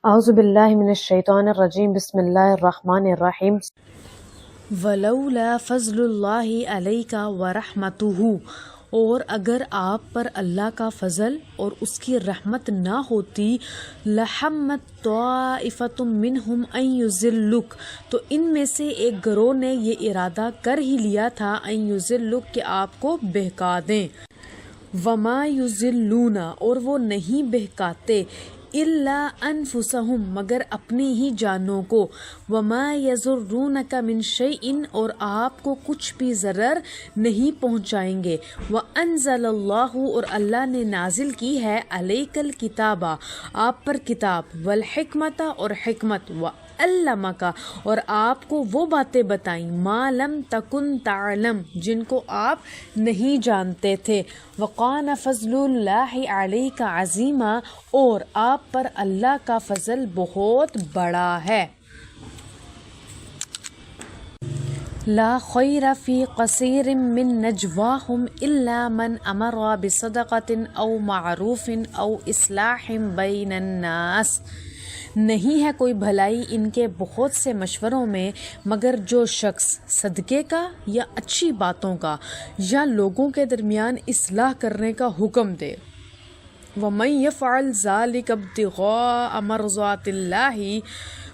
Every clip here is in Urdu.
اعوذ باللہ من الشیطان الرجیم بسم اللہ الرحمن الرحیم ولولا فضل اللہ علیک ورحمتہ، اور اگر آپ پر اللہ کا فضل اور اس کی رحمت نہ ہوتی، لہمت طائفۃ منہم ان یضلوک، تو ان میں سے ایک گروہ نے یہ ارادہ کر ہی لیا تھا ان یضلوک، کہ آپ کو بہکا دیں۔ وما یضلون، اور وہ نہیں بہکاتے، الا انفسہم، مگر اپنی ہی جانوں کو، وما یضرونک من شیء، اور آپ کو کچھ بھی ضرر نہیں پہنچائیں گے۔ وانزل اللہ، اور اللہ نے نازل کی ہے، علیک الکتاب، آپ پر کتاب، والحکمت، اور حکمت، وعلمک، اور آپ کو وہ باتیں بتائیں، ما لم تکن تعلم، جن کو آپ نہیں جانتے تھے۔ وقان فضل اللہ علیک عظیما، اور آپ پر اللہ کا فضل بہت بڑا ہے۔ لا خیر فی کثیر من نجواہم الا من امر بصدقۃ او معروف او اصلاح بین الناس، نہیں ہے کوئی بھلائی ان کے بہت سے مشوروں میں مگر جو شخص صدقے کا یا اچھی باتوں کا یا لوگوں کے درمیان اصلاح کرنے کا حکم دے۔ وَمَن يَفْعَلْ ذَلِكَ ابْتِغَاءَ مَرْضَاتِ اللَّهِ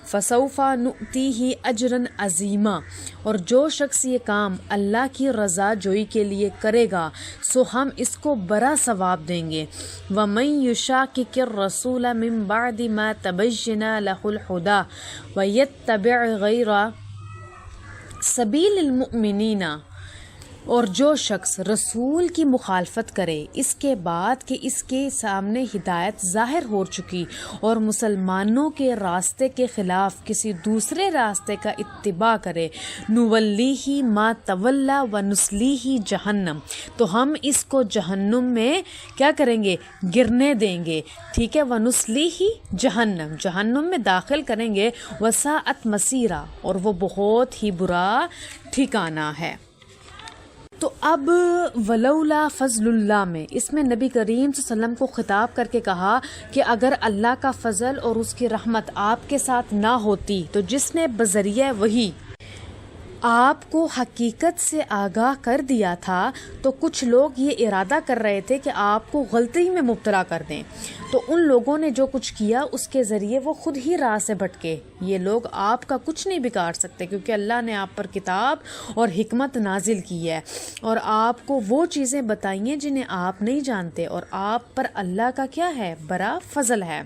فَسَوْفَ نُؤْتِيهِ أَجْرًا عَظِيمًا، اور جو شخص یہ کام اللہ کی رضا جوئی کے لیے کرے گا سو ہم اس کو بڑا ثواب دیں گے۔ وَمَن يُشَاقِقِ الرَّسُولَ مِن بَعْدِ مَا تَبَيَّنَ لَهُ الْهُدَىٰ وَيَتَّبِعْ غَيْرَ سَبِيلِ الْمُؤْمِنِينَ، اور جو شخص رسول کی مخالفت کرے اس کے بعد کہ اس کے سامنے ہدایت ظاہر ہو چکی، اور مسلمانوں کے راستے کے خلاف کسی دوسرے راستے کا اتباع کرے، نولیہ ما تولی ونصلیہ جہنم، تو ہم اس کو جہنم میں کیا کریں گے؟ گرنے دیں گے، ٹھیک ہے، ونصلیہ جہنم، جہنم میں داخل کریں گے، وساءت مصیرا، اور وہ بہت ہی برا ٹھکانہ ہے۔ تو اب ولولا فضل اللہ میں اس میں نبی کریم صلی اللہ علیہ وسلم کو خطاب کر کے کہا کہ اگر اللہ کا فضل اور اس کی رحمت آپ کے ساتھ نہ ہوتی، تو جس نے بذریعہ وحی آپ کو حقیقت سے آگاہ کر دیا تھا، تو کچھ لوگ یہ ارادہ کر رہے تھے کہ آپ کو غلطی میں مبتلا کر دیں، تو ان لوگوں نے جو کچھ کیا اس کے ذریعے وہ خود ہی راہ سے بھٹکے۔ یہ لوگ آپ کا کچھ نہیں بگاڑ سکتے، کیونکہ اللہ نے آپ پر کتاب اور حکمت نازل کی ہے، اور آپ کو وہ چیزیں بتائی ہیں جنہیں آپ نہیں جانتے، اور آپ پر اللہ کا کیا ہے؟ بڑا فضل ہے۔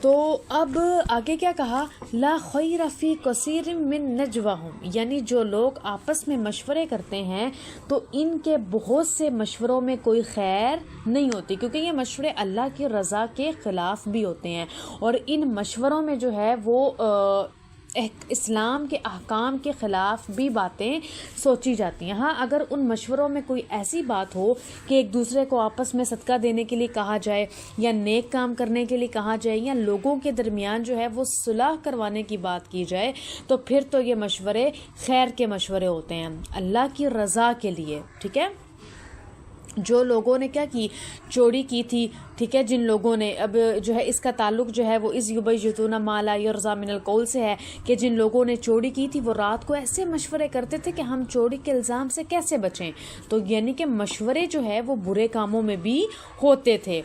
تو اب آگے کیا کہا؟ لا خیر فی کثیر من نجواہم، یعنی جو لوگ آپس میں مشورے کرتے ہیں تو ان کے بہت سے مشوروں میں کوئی خیر نہیں ہوتی، کیونکہ یہ مشورے اللہ کی رضا کے خلاف بھی ہوتے ہیں، اور ان مشوروں میں جو ہے وہ اسلام کے احکام کے خلاف بھی باتیں سوچی جاتی ہیں۔ ہاں، اگر ان مشوروں میں کوئی ایسی بات ہو کہ ایک دوسرے کو آپس میں صدقہ دینے کے لیے کہا جائے، یا نیک کام کرنے کے لیے کہا جائے، یا لوگوں کے درمیان جو ہے وہ صلح کروانے کی بات کی جائے، تو پھر تو یہ مشورے خیر کے مشورے ہوتے ہیں، اللہ کی رضا کے لیے، ٹھیک ہے۔ جو لوگوں نے کیا کی؟ چوری کی تھی، ٹھیک ہے، جن لوگوں نے اب جو ہے اس کا تعلق جو ہے وہ اس یبیتون ما لا یرضی من القول سے ہے، کہ جن لوگوں نے چوری کی تھی وہ رات کو ایسے مشورے کرتے تھے کہ ہم چوری کے الزام سے کیسے بچیں، تو یعنی کہ مشورے جو ہے وہ برے کاموں میں بھی ہوتے تھے۔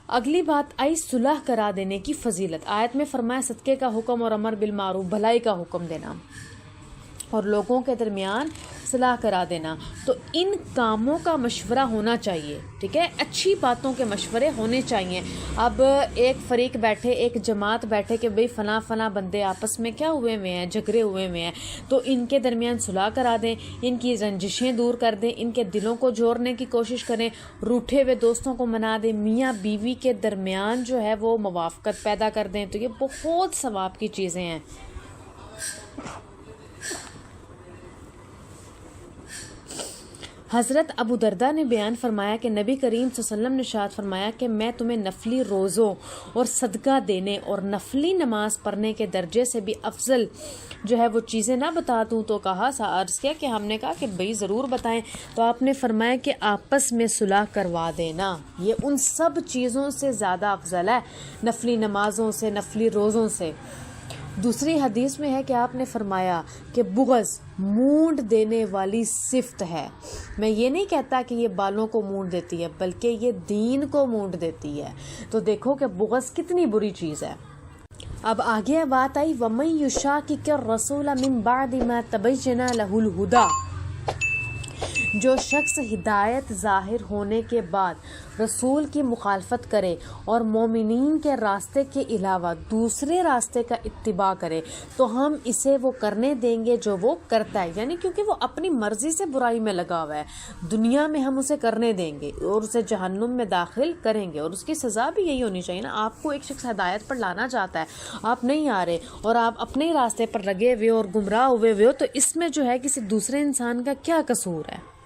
اگلی بات آئی صلح کرا دینے کی فضیلت۔ آیت میں فرمایا صدقے کا حکم اور امر بالمعروف، بھلائی کا حکم دینا اور لوگوں کے درمیان صلاح کرا دینا، تو ان کاموں کا مشورہ ہونا چاہیے، ٹھیک ہے، اچھی باتوں کے مشورے ہونے چاہیے۔ اب ایک فریق بیٹھے، ایک جماعت بیٹھے کہ بھئی فلاں فلاں بندے آپس میں کیا ہوئے ہوئے ہیں؟ جھگڑے ہوئے ہوئے ہیں، تو ان کے درمیان صلح کرا دیں، ان کی رنجشیں دور کر دیں، ان کے دلوں کو جوڑنے کی کوشش کریں، روٹھے ہوئے دوستوں کو منا دیں، میاں بیوی کے درمیان جو ہے وہ موافقت پیدا کر دیں، تو یہ بہت ثواب کی چیزیں ہیں۔ حضرت ابو دردہ نے بیان فرمایا کہ نبی کریم صلی اللہ علیہ وسلم نے ارشاد فرمایا کہ میں تمہیں نفلی روزوں اور صدقہ دینے اور نفلی نماز پڑھنے کے درجے سے بھی افضل جو ہے وہ چیزیں نہ بتا دوں؟ تو کہا عرض کیا کہ ہم نے کہا کہ بھئی ضرور بتائیں. تو آپ نے فرمایا کہ آپس میں صلح کروا دینا، یہ ان سب چیزوں سے زیادہ افضل ہے، نفلی نمازوں سے، نفلی روزوں سے. دوسری حدیث میں ہے کہ آپ نے فرمایا کہ بغض مونڈ دینے والی صفت ہے. میں یہ نہیں کہتا کہ یہ بالوں کو مونڈ دیتی ہے، بلکہ یہ دین کو مونڈ دیتی ہے. تو دیکھو کہ بغض کتنی بری چیز ہے. اب آگے بات آئی وَمَن يُشَاقِقِ الرَّسُولَ مِن بَعْدِ مَا تَبَيَّنَ لَهُ الْهُدَى، جو شخص ہدایت ظاہر ہونے کے بعد رسول کی مخالفت کرے اور مومنین کے راستے کے علاوہ دوسرے راستے کا اتباع کرے تو ہم اسے وہ کرنے دیں گے جو وہ کرتا ہے. یعنی کیونکہ وہ اپنی مرضی سے برائی میں لگا ہوا ہے، دنیا میں ہم اسے کرنے دیں گے اور اسے جہنم میں داخل کریں گے، اور اس کی سزا بھی یہی ہونی چاہیے نا. آپ کو ایک شخص ہدایت پر لانا چاہتا ہے، آپ نہیں آ رہے اور آپ اپنے ہی راستے پر لگے ہوئے اور گمراہ ہوئے ہو، تو اس میں جو ہے کسی دوسرے انسان کا کیا قصور ہے؟